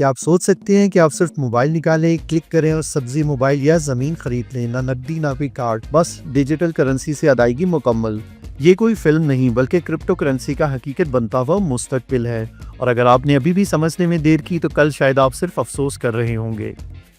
क्या आप सोच सकते हैं कि आप सिर्फ मोबाइल निकालें, क्लिक करें और सब्जी, मोबाइल या जमीन खरीद लें, ना नकदी ना कोई कार्ड, बस डिजिटल करेंसी से अदायगी मुकम्मल। ये कोई फिल्म नहीं बल्कि क्रिप्टो करेंसी का हकीकत बनता हुआ मुस्तकबिल है। और अगर आपने अभी भी समझने में देर की तो कल शायद आप सिर्फ अफसोस कर रहे होंगे,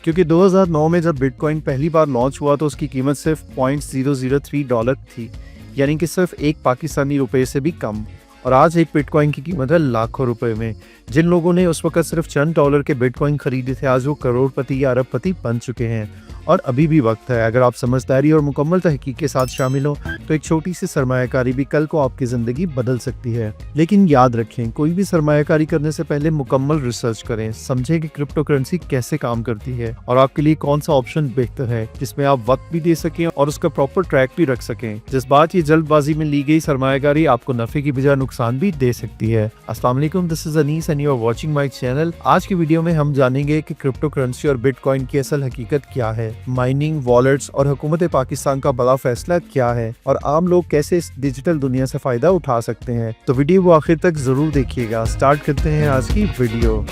क्योंकि 2009 में जब बिटकॉइन पहली बार लॉन्च हुआ तो उसकी कीमत सिर्फ $0.003 थी, यानी कि सिर्फ एक पाकिस्तानी रुपए से भी कम। और आज एक बिटकॉइन की कीमत है लाखों रुपए में। जिन लोगों ने उस वक्त सिर्फ चंद डॉलर के बिटकॉइन खरीदे थे, आज वो करोड़पति या अरबपति बन चुके हैं। और अभी भी वक्त है। अगर आप समझदारी और मुकम्मल तहकीक के साथ शामिल हो तो एक छोटी सी सरमायाकारी भी कल को आपकी ज़िंदगी बदल सकती है। लेकिन याद रखें, कोई भी सरमायाकारी करने से पहले मुकम्मल रिसर्च करें, समझें कि क्रिप्टो करेंसी कैसे काम करती है और आपके लिए कौन सा ऑप्शन बेहतर है जिसमें आप वक्त भी दे सकें और उसका प्रॉपर ट्रैक भी रख सकें। जिस बात ये जल्दबाजी में ली गई सरमायाकारी आपको नफे की बजाय नुकसान भी दे सकती है। अस्सलाम वालेकुम, this is Anees and you are watching my channel. आज की वीडियो में हम जानेंगे कि क्रिप्टो करेंसी और बिटकॉइन की असल हकीकत क्या है, माइनिंग, वॉलेट्स और हुकूमत पाकिस्तान का बड़ा फैसला क्या है और आम लोग कैसे इस डिजिटल दुनिया से फायदा उठा सकते हैं। तो वीडियो को आखिर तक जरूर देखिएगा। स्टार्ट करते हैं आज की वीडियो।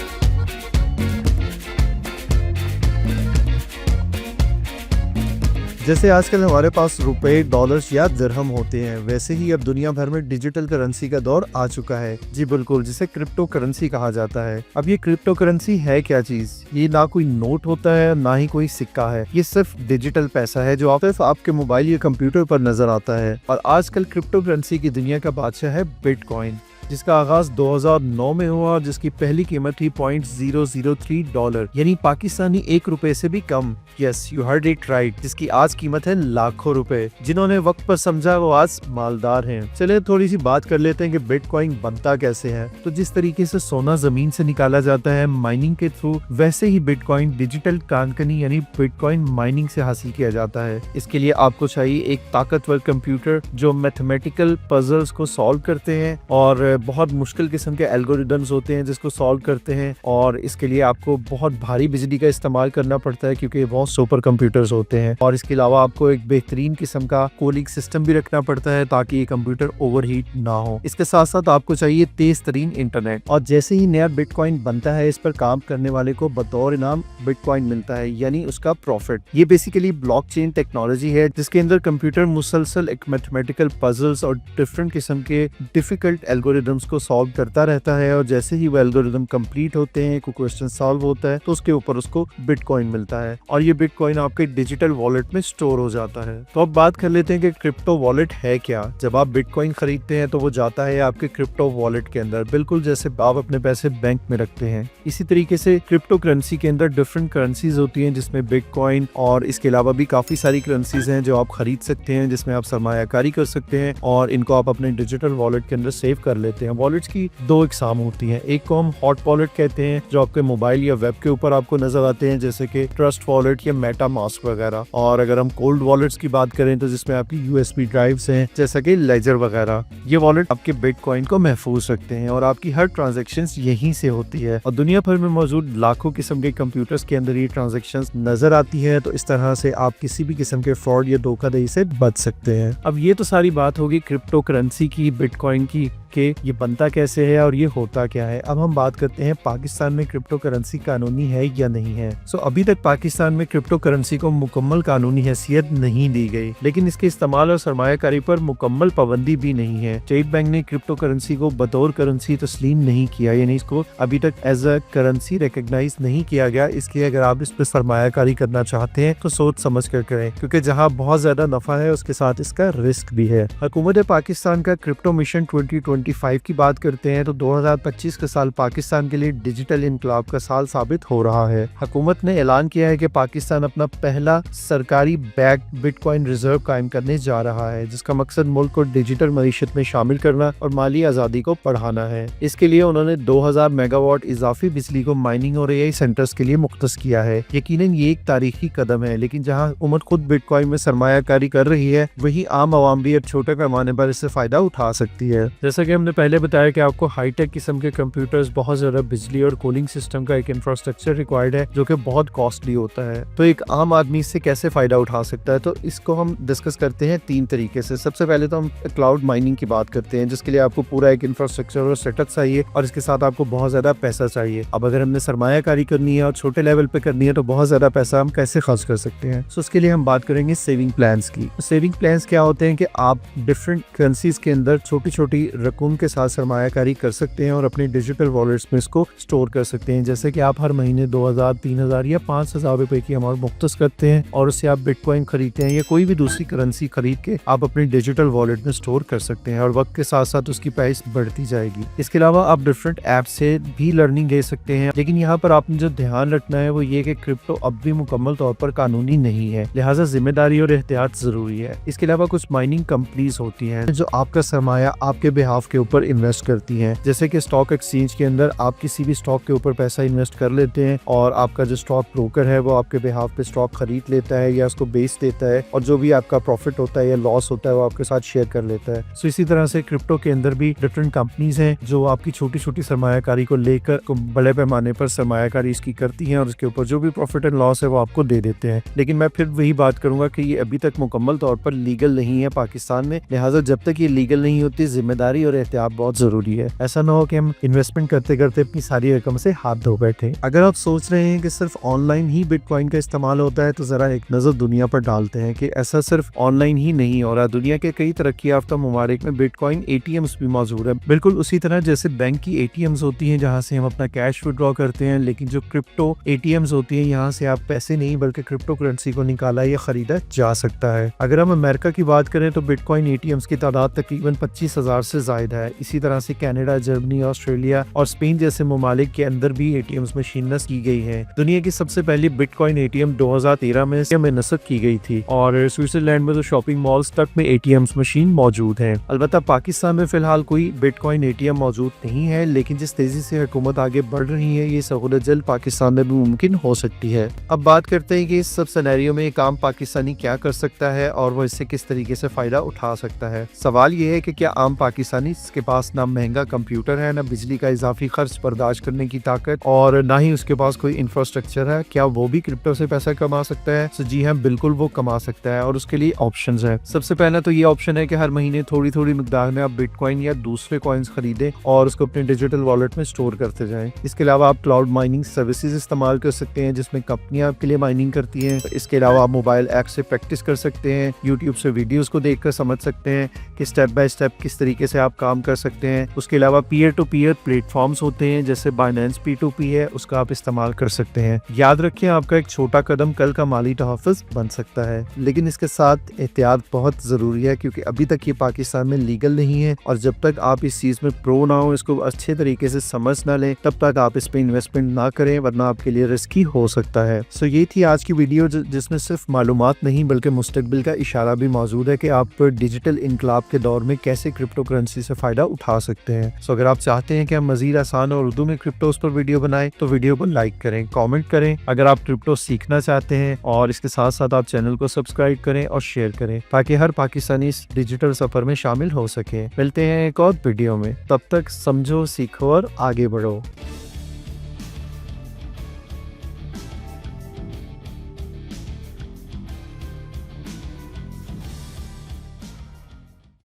जैसे आजकल हमारे पास रुपए, डॉलर्स या दिरहम होते हैं, वैसे ही अब दुनिया भर में डिजिटल करेंसी का दौर आ चुका है। जी बिल्कुल, जिसे क्रिप्टो करेंसी कहा जाता है। अब ये क्रिप्टो करेंसी है क्या चीज? ये ना कोई नोट होता है, ना ही कोई सिक्का है। ये सिर्फ डिजिटल पैसा है जो सिर्फ आपके मोबाइल या कंप्यूटर पर नजर आता है। और आजकल क्रिप्टो करेंसी की दुनिया का बादशाह है बिटकॉइन, जिसका आगाज 2009 में हुआ और जिसकी पहली कीमत थी $0.003, यानी पाकिस्तानी ₹1 से भी कम। Yes, you heard it right, जिसकी आज कीमत है लाखों रुपए। जिन्होंने वक्त पर समझा वो आज मालदार हैं। चलिए थोड़ी सी बात कर लेते हैं कि बिटकॉइन बनता कैसे है। तो जिस तरीके से सोना जमीन से निकाला जाता है माइनिंग के थ्रू, वैसे ही बिटकॉइन डिजिटल कानकनी यानी बिटकॉइन माइनिंग से हासिल किया जाता है। इसके लिए आपको चाहिए एक ताकतवर कंप्यूटर जो मैथमेटिकल पजल्स को सॉल्व करते हैं और बहुत मुश्किल किस्म के एल्गोरिदम्स होते हैं जिसको सॉल्व करते हैं। और इसके लिए आपको बहुत भारी बिजली का इस्तेमाल करना पड़ता है क्योंकि बहुत सुपर कंप्यूटर्स होते हैं। और इसके अलावा आपको एक बेहतरीन किस्म का कूलिंग सिस्टम भी रखना पड़ता है ताकि ये कंप्यूटर ओवरहीट ना हो। इसके साथ साथ आपको चाहिए तेज तरीन इंटरनेट। और जैसे ही नया बिटकॉइन बनता है, इस पर काम करने वाले को बतौर इनाम बिटकॉइन मिलता है, यानी उसका प्रॉफिट। ये बेसिकली ब्लॉकचेन टेक्नोलॉजी है जिसके अंदर कंप्यूटर मुसलसल एक मैथमेटिकल पजल्स और डिफरेंट किस्म के डिफिकल्ट एल्गोरिदम्स को सॉल्व करता रहता है। और जैसे ही वो एल्गोरिदम कंप्लीट होते हैं, कोई क्वेश्चन सॉल्व होता है, तो उसके ऊपर उसको बिटकॉइन मिलता है और ये बिटकॉइन आपके डिजिटल वॉलेट में स्टोर हो जाता है। तो अब बात कर लेते हैं कि क्रिप्टो वॉलेट है क्या। जब आप बिटकॉइन खरीदते हैं तो वो जाता है आपके क्रिप्टो वॉलेट के अंदर, बिल्कुल जैसे आप अपने पैसे बैंक में रखते हैं। इसी तरीके से क्रिप्टो करेंसी के अंदर डिफरेंट करेंसीज होती हैं जिसमें बिटकॉइन और इसके अलावा भी काफी सारी करेंसीज हैं जो आप खरीद सकते हैं, जिसमें आप सरमायाकारी कर सकते हैं और इनको आप अपने डिजिटल वॉलेट के अंदर सेव कर लेते हैं। वॉलेट्स की दो इकसाम होती हैं। एक को हम हॉट वॉलेट कहते हैं जो आपके मोबाइल या वेब के ऊपर आपको नजर आते हैं, जैसे कि ट्रस्ट वॉलेट या मेटा मास्क वगैरह। और अगर हम कोल्ड वॉलेट्स की बात करें तो जिसमें आपकी यूएसबी ड्राइव्स हैं जैसा कि लेजर वगैरह। ये वॉलेट आपके बिटकॉइन को महफूज रखते हैं और आपकी हर ट्रांजैक्शंस यहीं से होती है। और दुनिया भर में मौजूद लाखों किस्म के कंप्यूटर्स के अंदर ये ट्रांजैक्शंस नजर आती है। तो इस तरह से आप किसी भी किस्म के फ्रॉड या धोखाधड़ी से बच सकते हैं। अब ये तो सारी बात होगी क्रिप्टो करेंसी की, बिटकॉइन की, कि ये बनता कैसे है और ये होता क्या है। अब हम बात करते हैं पाकिस्तान में क्रिप्टो करेंसी कानूनी है या नहीं है। अभी तक पाकिस्तान में क्रिप्टो करेंसी को मुकम्मल कानूनी हैसियत नहीं दी गई, लेकिन इसके इस्तेमाल और सरमायाकारी पर मुकम्मल पाबंदी भी नहीं है। स्टेट बैंक ने क्रिप्टो करेंसी को बतौर करेंसी तस्लीम नहीं किया, यानी इसको अभी तक एज अ करेंसी रिकॉग्नाइज नहीं किया गया। इसलिए अगर आप इस पर सरमायाकारी करना चाहते हैं तो सोच समझ कर करें, क्योंकि जहाँ बहुत ज्यादा नफा है उसके साथ इसका रिस्क भी है। हुकूमत पाकिस्तान का क्रिप्टो मिशन 2025 की बात करते हैं तो 2025 का साल पाकिस्तान के लिए डिजिटल इनकलाब का साल साबित हो रहा है। हुकूमत ने ऐलान किया है कि पाकिस्तान अपना पहला सरकारी बैक्ड बिटकॉइन रिजर्व कायम करने जा रहा है, जिसका मकसद मुल्क को डिजिटल मईशत में शामिल करना और माली आज़ादी को बढ़ाना है। इसके लिए उन्होंने 2000 मेगावाट इजाफी बिजली को माइनिंग और एआई सेंटर्स के लिए मुख्तस किया है। यकीनन ये एक तारीखी कदम है, लेकिन जहाँ हुकूमत खुद बिटकॉइन में सरमायाकारी कर रही है, वही आम आवाम भी अब छोटे पैमाने पर इससे फायदा उठा सकती है। जैसा कि کہ हमने पहले बताया कि आपको हाई टेक किस्म के कंप्यूटर्स, बहुत ज़्यादा बिजली और कूलिंग सिस्टम का एक इंफ्रास्ट्रक्चर रिक्वायर्ड है जो कि बहुत कॉस्टली होता है। तो एक आम आदमी इससे कैसे फ़ायदा उठा सकता है, तो इसको हम डिस्कस करते हैं 3 तरीके से। सबसे पहले तो हम क्लाउड माइनिंग की बात करते हैं, जिसके लिए आपको पूरा एक इंफ्रास्ट्रक्चर और सेटअप चाहिए और इसके साथ आपको बहुत ज़्यादा पैसा चाहिए। अब अगर हमने सरमायाकारी करनी है और छोटे लेवल पे करनी है तो बहुत ज़्यादा पैसा हम कैसे खर्च कर सकते हैं। सो उसके लिए हम बात करेंगे सेविंग प्लान्स की। सेविंग प्लान्स क्या होते हैं कि आप डिफरेंट करेंसीज के अंदर छोटी छोटी रकम के साथ सरमायाकारी कर सकते हैं और अपने डिजिटल वॉलेट्स में इसको स्टोर कर सकते हैं। जैसे कि आप हर महीने 2000, 3000 या 5000 रुपए की अमाउंट मुख्तस करते हैं और उससे आप बिटकॉइन खरीदते हैं या कोई भी दूसरी करेंसी खरीद के आप अपने डिजिटल वॉलेट में स्टोर कर सकते हैं और वक्त के साथ साथ उसकी प्राइस बढ़ती जाएगी। इसके अलावा आप डिफरेंट ऐप से भी लर्निंग ले सकते हैं, लेकिन यहाँ पर आपने जो ध्यान रखना है वो ये कि क्रिप्टो अब भी मुकम्मल तौर पर कानूनी नहीं है, लिहाजा जिम्मेदारी और एहतियात जरूरी है। इसके अलावा कुछ माइनिंग कंपनीज होती हैं जो आपका सरमाया आपके बिहाफ के ऊपर इन्वेस्ट करती हैं। जैसे कि स्टॉक एक्सचेंज के अंदर आप किसी भी स्टॉक के ऊपर पैसा इन्वेस्ट कर लेते हैं और आपका जो स्टॉक ब्रोकर है वो आपके बिहाफ पे स्टॉक खरीद लेता है या उसको बेच देता है और जो भी आपका प्रॉफिट होता है या लॉस होता है वो आपके साथ शेयर कर लेता है। सो इसी तरह से क्रिप्टो के अंदर भी डिफरेंट कंपनीज हैं जो आपकी छोटी छोटी सरमायाकारी को लेकर बड़े पैमाने पर सरमायाकारी इसकी करती हैं और उसके ऊपर जो भी प्रॉफिट एंड लॉस है वो आपको दे देते हैं। लेकिन मैं फिर वही बात करूंगा कि ये अभी तक मुकम्मल तौर पर लीगल नहीं है पाकिस्तान में, लिहाजा जब तक ये लीगल नहीं होती जिम्मेदारी और एहतियात बहुत जरूरी है। ऐसा ना हो कि हम इन्वेस्टमेंट करते करते अपनी सारी रकम से हाथ धो बैठे। अगर आप सोच रहे हैं कि सिर्फ ऑनलाइन ही बिटकॉइन का इस्तेमाल होता है तो जरा एक नजर दुनिया पर डालते हैं कि ऐसा सिर्फ ऑनलाइन ही नहीं हो रहा। दुनिया के कई तरक्की याफ्ता ममालिक में बिटकॉइन एटीएम्स भी मौजूद है, बिल्कुल उसी तरह जैसे बैंक की एटीएम्स होती हैं जहां से हम अपना कैश विड्रॉ करते हैं, लेकिन जो क्रिप्टो एटीएम्स होती हैं यहाँ से आप पैसे नहीं बल्कि क्रिप्टो करेंसी को निकाला या खरीदा जा सकता है। अगर हम अमेरिका की बात करें तो बिटकॉइन एटीएम्स की तादाद तकरीबन 25,000 से ज्यादा है। इसी तरह से कनाडा, जर्मनी, ऑस्ट्रेलिया और स्पेन जैसे ममालिक के अंदर भी एटीएम्स मशीन नस्ब की गई है। दुनिया की सबसे पहली बिटकॉइन एटीएम 2013 में नस्ब की गई थी और स्विट्जरलैंड में तो शॉपिंग मॉल्स तक में एटीएम्स मशीन मौजूद है। अलबत्ता पाकिस्तान में फिलहाल कोई बिटकॉइन एटीएम मौजूद नहीं है, लेकिन जिस तेजी से हुकूमत आगे बढ़ रही है ये सहूलत जल्द पाकिस्तान में भी मुमकिन हो सकती है। अब बात करते हैं कि इस सब सिनेरियो में एक आम पाकिस्तानी क्या कर सकता है और वो इससे किस तरीके से फायदा उठा सकता है। सवाल ये है कि क्या आम पाकिस्तानी के पास ना महंगा कंप्यूटर है, ना बिजली का इजाफी खर्च बर्दाश्त करने की ताकत और ना ही उसके पास कोई इंफ्रास्ट्रक्चर है, क्या वो भी क्रिप्टो से पैसा कमा सकता है? तो जी हाँ, बिल्कुल वो कमा सकता है और उसके लिए ऑप्शंस हैं। सबसे पहला तो ये ऑप्शन है कि हर महीने थोड़ी थोड़ी मिकदार में आप बिटकॉइन या दूसरे कॉइन्स खरीदें और उसको अपने डिजिटल वॉलेट में स्टोर करते जाएं। इसके अलावा आप क्लाउड माइनिंग सर्विसेज इस्तेमाल कर सकते हैं जिसमें कंपनियां आपके लिए माइनिंग करती हैं। इसके अलावा आप मोबाइल ऐप से प्रैक्टिस कर सकते हैं, यूट्यूब से वीडियोस को देखकर समझ सकते हैं कि स्टेप बाय स्टेप किस तरीके से आप काम कर सकते हैं। उसके अलावा पीयर टू पीयर प्लेटफॉर्म्स होते हैं जैसे बाइनेंस P2P है, उसका आप इस्तेमाल कर सकते हैं। याद रखें, आपका एक छोटा कदम कल का माली तहफ़्फ़ुज़ बन सकता है, लेकिन इसके साथ एहतियात बहुत ज़रूरी है क्योंकि अभी तक ये पाकिस्तान में लीगल नहीं है और जब तक आप इस चीज़ में प्रो ना हो, इसको अच्छे तरीके से समझ ना लें, तब तक आप इस पे इन्वेस्टमेंट ना करें वरना आपके लिए रिस्की हो सकता है। सो ये थी आज की वीडियो जिसमें सिर्फ मालूमात नहीं बल्कि मुस्तकबिल का इशारा भी मौजूद है कि आप डिजिटल इनकलाब के दौर में कैसे क्रिप्टो करेंसी से फ़ायदा उठा सकते हैं। सो अगर आप चाहते हैं कि हम मज़ीद आसान और उर्दू में क्रिप्टोस पर वीडियो बनाएं तो वीडियो को लाइक करें, कमेंट करें। अगर आप क्रिप्टो सीखना चाहते हैं और इसके साथ साथ आप चैनल को सब्सक्राइब करें और शेयर करें ताकि हर पाकिस्तानी इस डिजिटल सफर में शामिल हो सके। मिलते हैं एक और वीडियो में, तब तक समझो, सीखो और आगे बढ़ो।